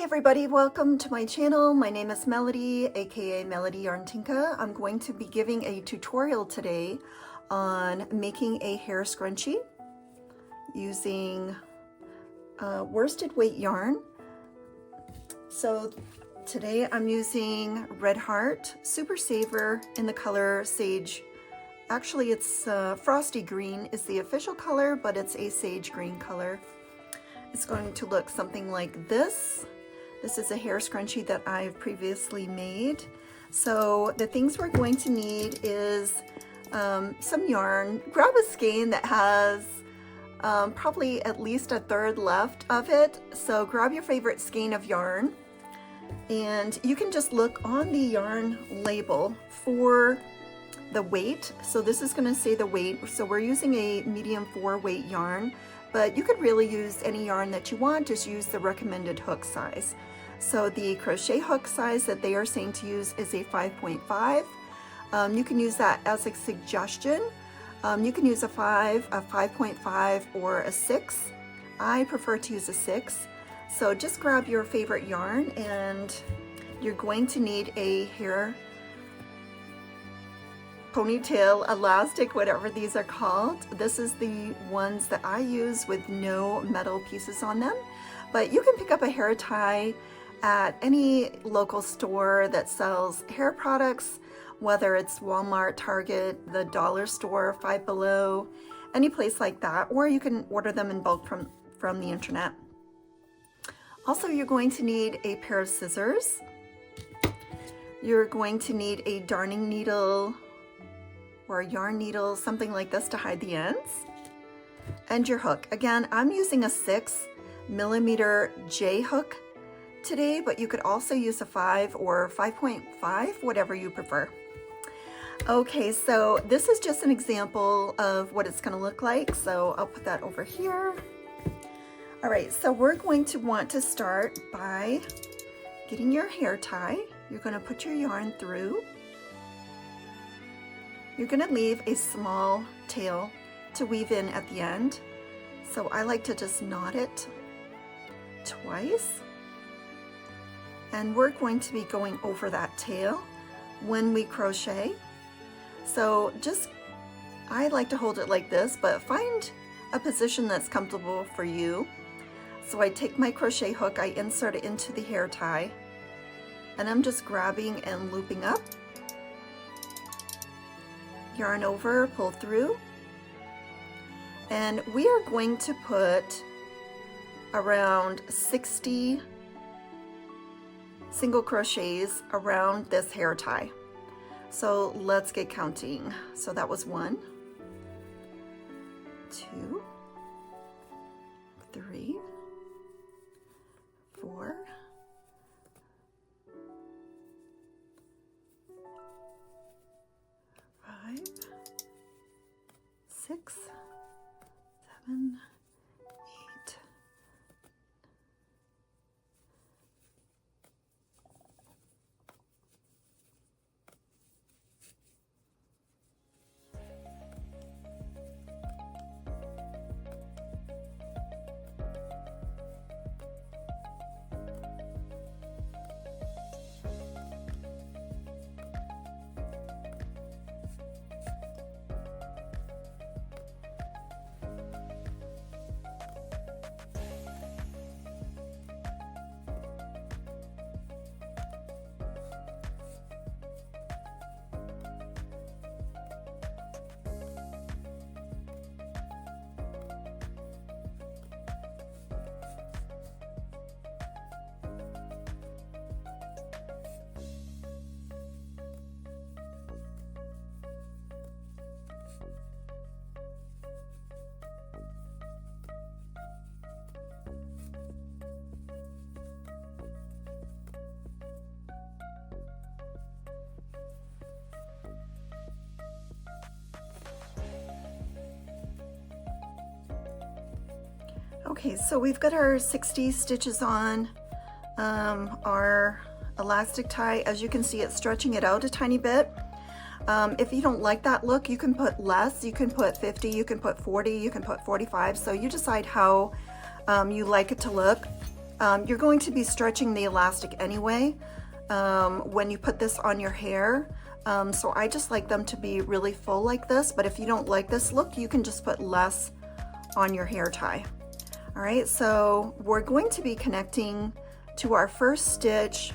Hi everybody, welcome to my channel. My name is Melody, aka Melody Yarn Tinka. I'm going to be giving a tutorial today on making a hair scrunchie using worsted weight yarn. So today I'm using Red Heart Super Saver in the color Sage. Actually it's Frosty Green is the official color, but it's a sage green color. It's going to look something like this. This is a hair scrunchie that I've previously made. So the things we're going to need is some yarn. Grab a skein that has probably at least a third left of it. So grab your favorite skein of yarn, and you can just look on the yarn label for the weight. So this is going to say the weight. So we're using a medium 4 weight yarn, but you could really use any yarn that you want. Just use the recommended hook size. So the crochet hook size that they are saying to use is a 5.5. You can use that as a suggestion. You can use a 5, a 5.5, or a 6. I prefer to use a 6. So just grab your favorite yarn, and you're going to need a hair ponytail, elastic, whatever these are called. This is the ones that I use with no metal pieces on them, but you can pick up a hair tie at any local store that sells hair products, whether it's Walmart, Target, the dollar store, Five Below, any place like that, or you can order them in bulk from the internet. Also, you're going to need a pair of scissors. You're going to need a darning needle or a yarn needle, something like this to hide the ends, and your hook. Again, I'm using a 6mm J hook today, but you could also use a 5 or 5.5, whatever you prefer. Okay, so this is just an example of what it's going to look like, so I'll put that over here. All right, so we're going to want to start by getting your hair tie. You're going to put your yarn through. You're going to leave a small tail to weave in at the end. So I like to just knot it twice. And we're going to be going over that tail when we crochet. So I like to hold it like this, but find a position that's comfortable for you. So I take my crochet hook, I insert it into the hair tie, and I'm just grabbing and looping up. Yarn over, pull through, and we are going to put around 60 single crochets around this hair tie. So let's get counting. So that was 1, 2, 3, 4, 5, 6, 7, 8. Okay, so we've got our 60 stitches on our elastic tie. As you can see, it's stretching it out a tiny bit. If you don't like that look, you can put less. You can put 50, you can put 40, you can put 45. So you decide how you like it to look. You're going to be stretching the elastic anyway when you put this on your hair. So I just like them to be really full like this, but if you don't like this look, you can just put less on your hair tie. All right, so we're going to be connecting to our first stitch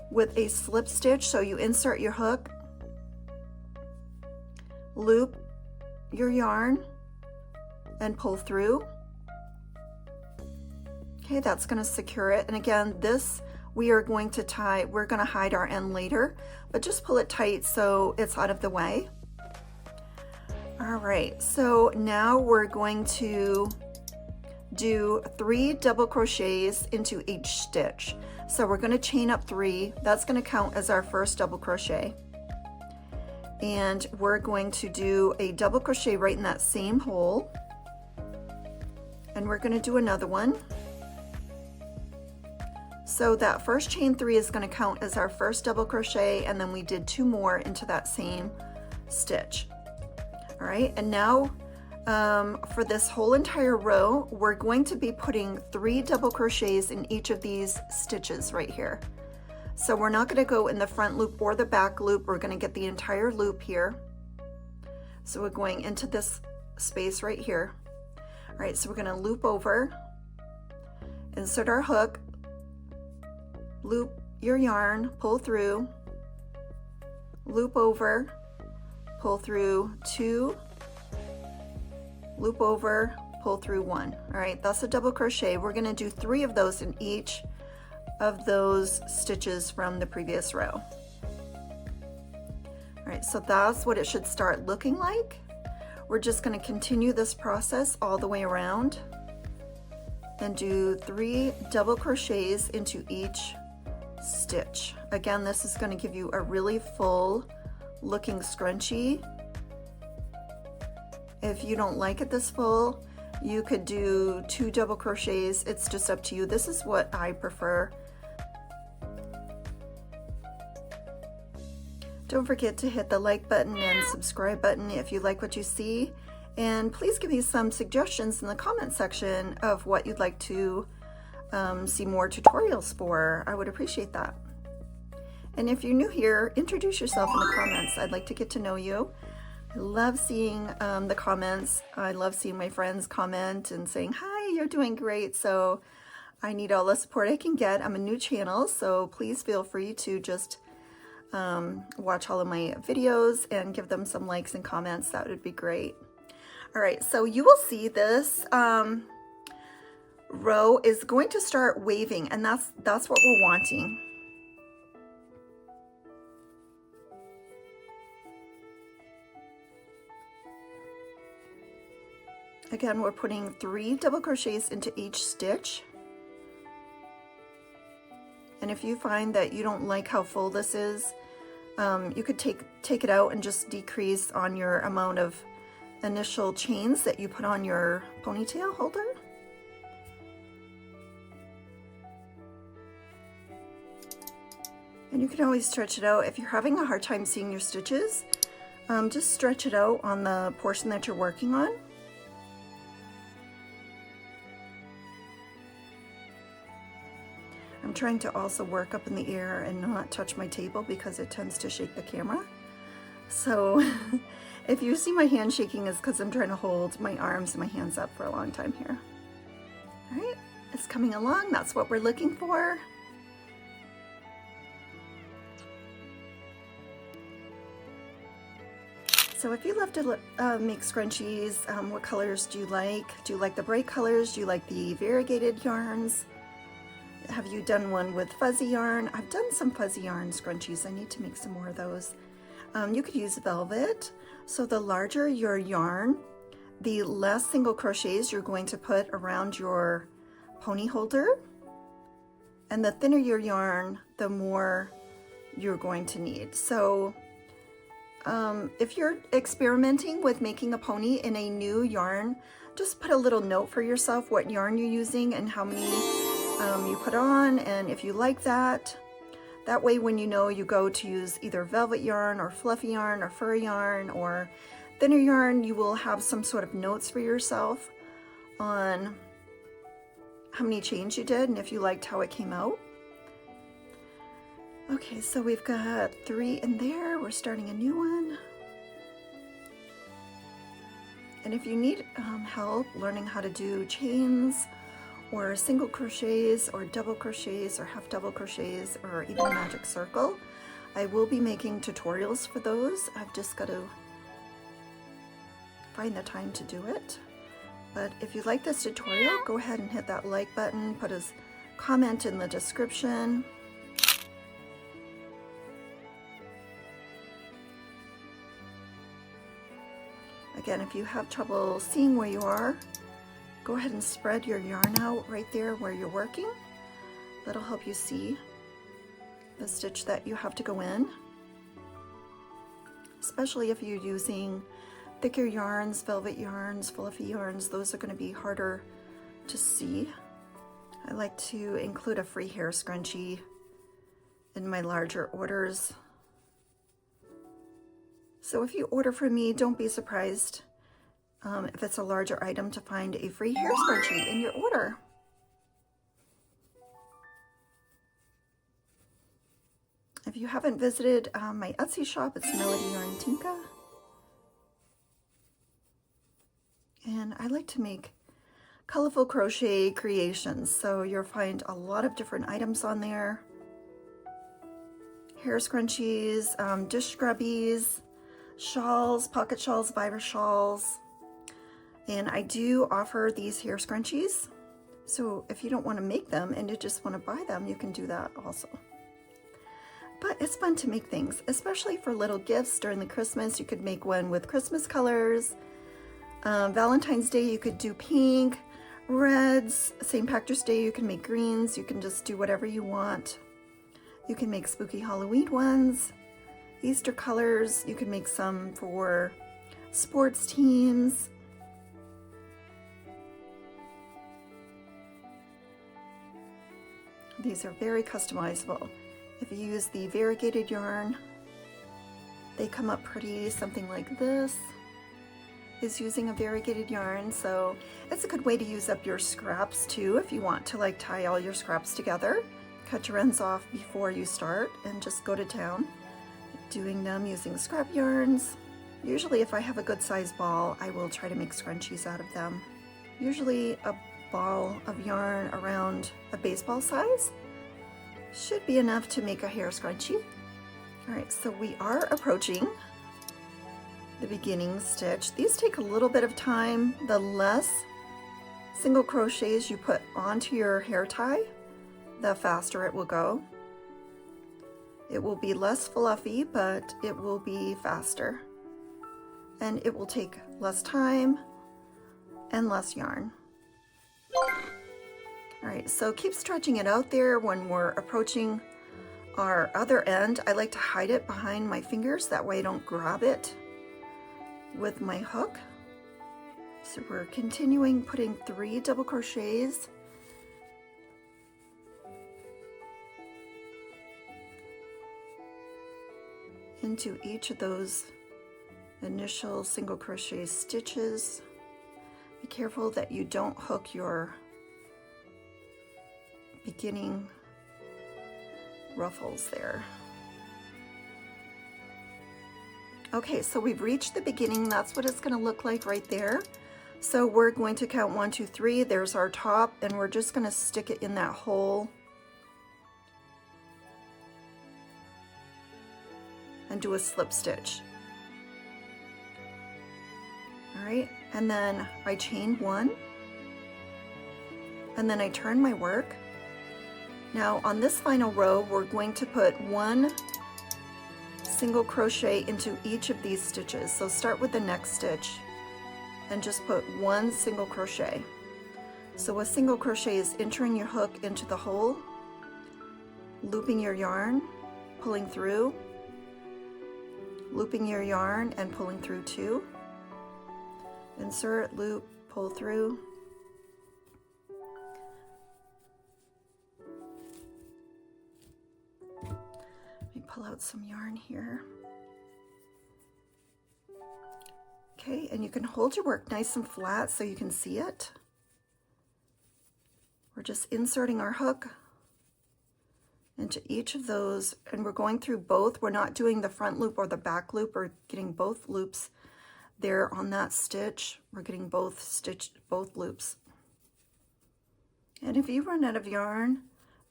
with a slip stitch. So you insert your hook, loop your yarn, and pull through. Okay, that's going to secure it. And again, this we are going to tie, we're going to hide our end later, but just pull it tight so it's out of the way. All right, so now we're going to do 3 double crochets into each stitch. So we're going to chain up 3. That's going to count as our first double crochet. And we're going to do a double crochet right in that same hole. And we're going to do another one. So that first chain 3 is going to count as our first double crochet, and then we did 2 more into that same stitch. All right, and now for this whole entire row, we're going to be putting 3 double crochets in each of these stitches right here. So we're not going to go in the front loop or the back loop. We're going to get the entire loop here. So we're going into this space right here. All right, so we're going to loop over, insert our hook, loop your yarn, pull through, loop over, pull through 2, loop over, pull through 1. All right, that's a double crochet. We're going to do 3 of those in each of those stitches from the previous row. All right, so that's what it should start looking like. We're just going to continue this process all the way around and do 3 double crochets into each stitch. Again, this is going to give you a really full looking scrunchie. If you don't like it this full, you could do 2 double crochets. It's just up to you. This is what I prefer. Don't forget to hit the like button and subscribe button if you like what you see. And please give me some suggestions in the comment section of what you'd like to see more tutorials for. I would appreciate that. And if you're new here, introduce yourself in the comments. I'd like to get to know you. I love seeing the comments. I love seeing my friends comment and saying, hi, you're doing great. So I need all the support I can get. I'm a new channel, so please feel free to just watch all of my videos and give them some likes and comments. That would be great. All right, so you will see this row is going to start waving, and that's what we're wanting. Again, we're putting 3 double crochets into each stitch. And if you find that you don't like how full this is, you could take it out and just decrease on your amount of initial chains that you put on your ponytail holder. And you can always stretch it out. If you're having a hard time seeing your stitches, just stretch it out on the portion that you're working on. I'm trying to also work up in the air and not touch my table because it tends to shake the camera. So if you see my hand shaking, it's because I'm trying to hold my arms and my hands up for a long time here. All right, it's coming along. That's what we're looking for. So if you love to make scrunchies, what colors do you like? Do you like the bright colors? Do you like the variegated yarns? Have you done one with fuzzy yarn? I've done some fuzzy yarn scrunchies. I need to make some more of those. You could use velvet. So the larger your yarn, the less single crochets you're going to put around your pony holder. And the thinner your yarn, the more you're going to need. So if you're experimenting with making a pony in a new yarn, just put a little note for yourself what yarn you're using and how many you put on, and if you like that. That way when you know you go to use either velvet yarn or fluffy yarn or fur yarn or thinner yarn, you will have some sort of notes for yourself on how many chains you did and if you liked how it came out. Okay, so we've got 3 in there. We're starting a new one. And if you need help learning how to do chains or single crochets or double crochets or half double crochets or even a magic circle, I will be making tutorials for those. I've just got to find the time to do it. But if you like this tutorial, go ahead and hit that like button, put a comment in the description. Again, if you have trouble seeing where you are, go ahead and spread your yarn out right there where you're working. That'll help you see the stitch that you have to go in, especially if you're using thicker yarns, velvet yarns, fluffy yarns. Those are going to be harder to see. I like to include a free hair scrunchie in my larger orders. So if you order from me, don't be surprised if it's a larger item to find a free hair scrunchie in your order. If you haven't visited my Etsy shop, it's Melody Yarn Tinka. And I like to make colorful crochet creations, so you'll find a lot of different items on there. Hair scrunchies, dish scrubbies, shawls, pocket shawls, virus shawls. And I do offer these hair scrunchies. So if you don't want to make them and you just want to buy them, you can do that also. But it's fun to make things, especially for little gifts during the Christmas. You could make one with Christmas colors. Valentine's Day, you could do pink, reds. St. Patrick's Day, you can make greens. You can just do whatever you want. You can make spooky Halloween ones. Easter colors, you can make some for sports teams. These are very customizable. If you use the variegated yarn, they come up pretty. Something like this is using a variegated yarn, so it's a good way to use up your scraps too if you want to like tie all your scraps together. Cut your ends off before you start and just go to town doing them using scrap yarns. Usually if I have a good size ball, I will try to make scrunchies out of them. Usually a ball of yarn around a baseball size should be enough to make a hair scrunchie. All right, so we are approaching the beginning stitch. These take a little bit of time. The less single crochets you put onto your hair tie, the faster it will go. It will be less fluffy, but it will be faster. And it will take less time and less yarn. All right, so keep stretching it out there. When we're approaching our other end, I like to hide it behind my fingers. That way I don't grab it with my hook. So we're continuing putting 3 double crochets into each of those initial single crochet stitches. Be careful that you don't hook your beginning ruffles there. Okay, so we've reached the beginning. That's what it's going to look like right there. So we're going to count 1, 2, 3. There's our top, and we're just going to stick it in that hole and do a slip stitch. All right, and then I chain 1, and then I turn my work. Now on this final row, we're going to put 1 single crochet into each of these stitches. So start with the next stitch and just put 1 single crochet. So a single crochet is entering your hook into the hole, looping your yarn, pulling through, looping your yarn and pulling through 2, insert, loop, pull through, let me pull out some yarn here. Okay, and you can hold your work nice and flat so you can see it. We're just inserting our hook into each of those, and we're going through both. We're not doing the front loop or the back loop. We're getting both loops there on that stitch. We're getting both loops. And if you run out of yarn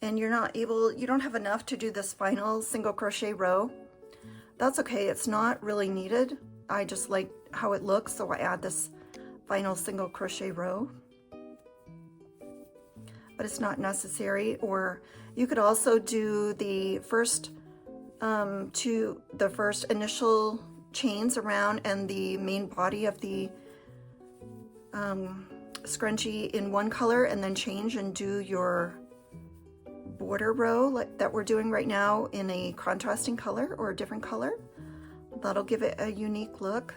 and you don't have enough to do this final single crochet row, that's okay. It's not really needed. I just like how it looks, so I add this final single crochet row. But it's not necessary. Or you could also do the first initial chains around and the main body of the scrunchie in one color, and then change and do your border row like that we're doing right now in a contrasting color or a different color. That'll give it a unique look.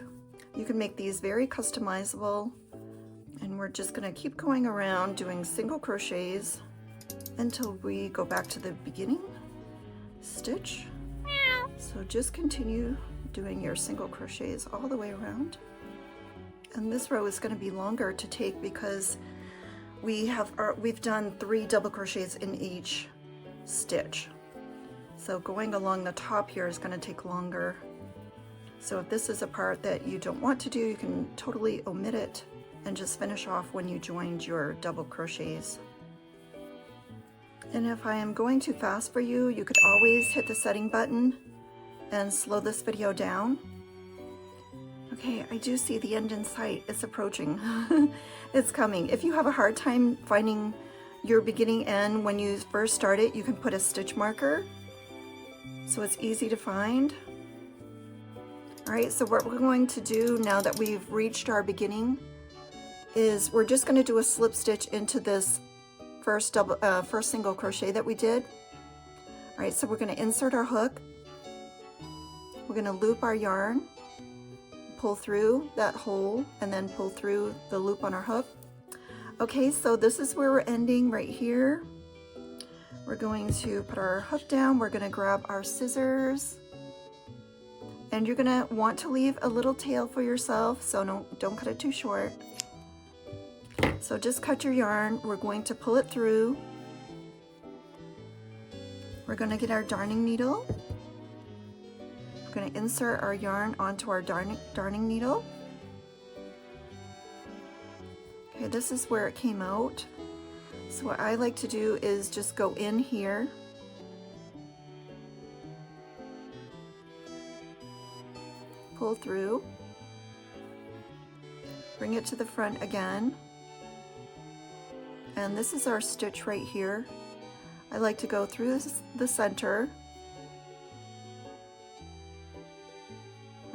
You can make these very customizable, and we're just going to keep going around doing single crochets until we go back to the beginning stitch. So just continue doing your single crochets all the way around. And this row is going to be longer to take because we've done 3 double crochets in each stitch. So going along the top here is going to take longer. So if this is a part that you don't want to do, you can totally omit it and just finish off when you joined your double crochets. And if I am going too fast for you, you could always hit the setting button and slow this video down. Okay, I do see the end in sight. It's approaching. It's coming. If you have a hard time finding your beginning end when you first start it, you can put a stitch marker so it's easy to find. All right, so what we're going to do now that we've reached our beginning is we're just going to do a slip stitch into this first single crochet that we did. All right, so we're going to insert our hook. We're going to loop our yarn, pull through that hole, and then pull through the loop on our hook. Okay, so this is where we're ending right here. We're going to put our hook down. We're going to grab our scissors, and you're going to want to leave a little tail for yourself, so don't cut it too short. So just cut your yarn. We're going to pull it through. We're going to get our darning needle. We're going to insert our yarn onto our darning needle. Okay, this is where it came out. So what I like to do is just go in here. Pull through. Bring it to the front again. And this is our stitch right here. I like to go through the center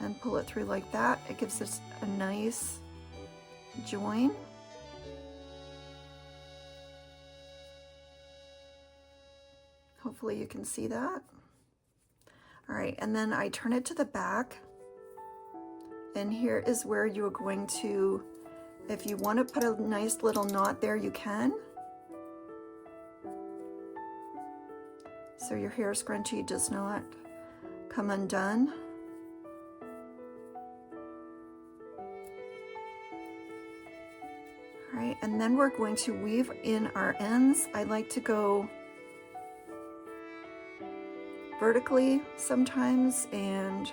and pull it through like that. It gives us a nice join. Hopefully you can see that. All right, and then I turn it to the back, and here is where you're going to, if you want to put a nice little knot there, you can. So your hair scrunchie does not come undone. All right, and then we're going to weave in our ends. I like to go vertically sometimes and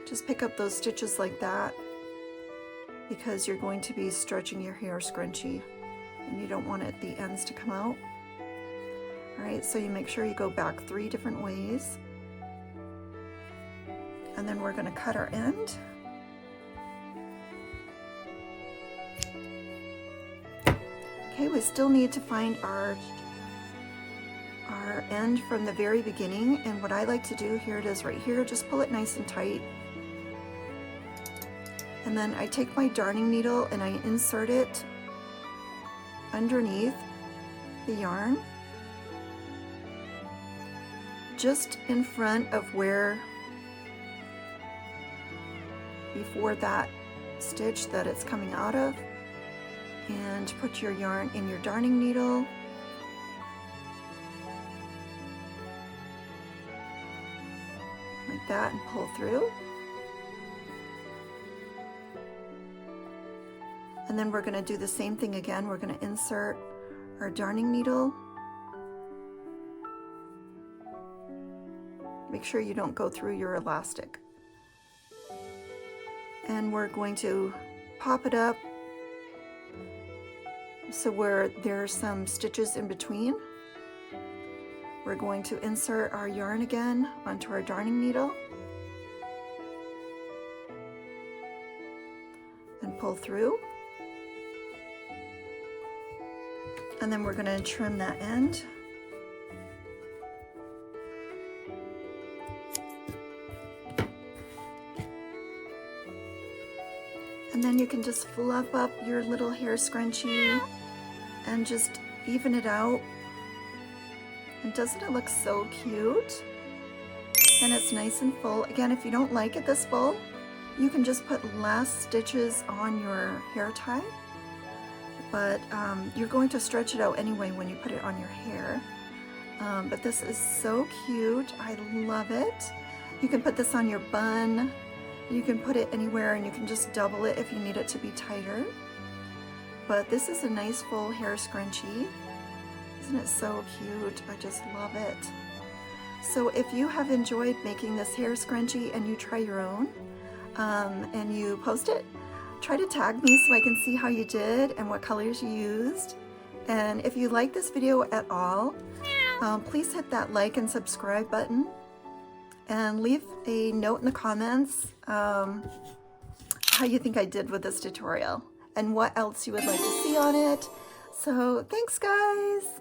just pick up those stitches like that, because you're going to be stretching your hair scrunchie and you don't want the ends to come out. All right, so you make sure you go back 3 different ways, and then we're going to cut our end. Okay, we still need to find our end from the very beginning, and what I like to do, here it is right here, just pull it nice and tight. And then I take my darning needle and I insert it underneath the yarn, just in front of where, before that stitch that it's coming out of, and put your yarn in your darning needle. Like that, and pull through. And then we're going to do the same thing again. We're going to insert our darning needle. Make sure you don't go through your elastic. And we're going to pop it up so where there's some stitches in between. We're going to insert our yarn again onto our darning needle and pull through. And then we're going to trim that end. And then you can just fluff up your little hair scrunchie and just even it out. And doesn't it look so cute? And it's nice and full. Again, if you don't like it this full, you can just put less stitches on your hair tie. But you're going to stretch it out anyway when you put it on your hair. But this is so cute. I love it. You can put this on your bun. You can put it anywhere, and you can just double it if you need it to be tighter. But this is a nice full hair scrunchie. Isn't it so cute? I just love it. So if you have enjoyed making this hair scrunchie and you try your own and you post it, try to tag me so I can see how you did and what colors you used. And if you like this video at all, please hit that like and subscribe button. And leave a note in the comments how you think I did with this tutorial and what else you would like to see on it. So thanks, guys.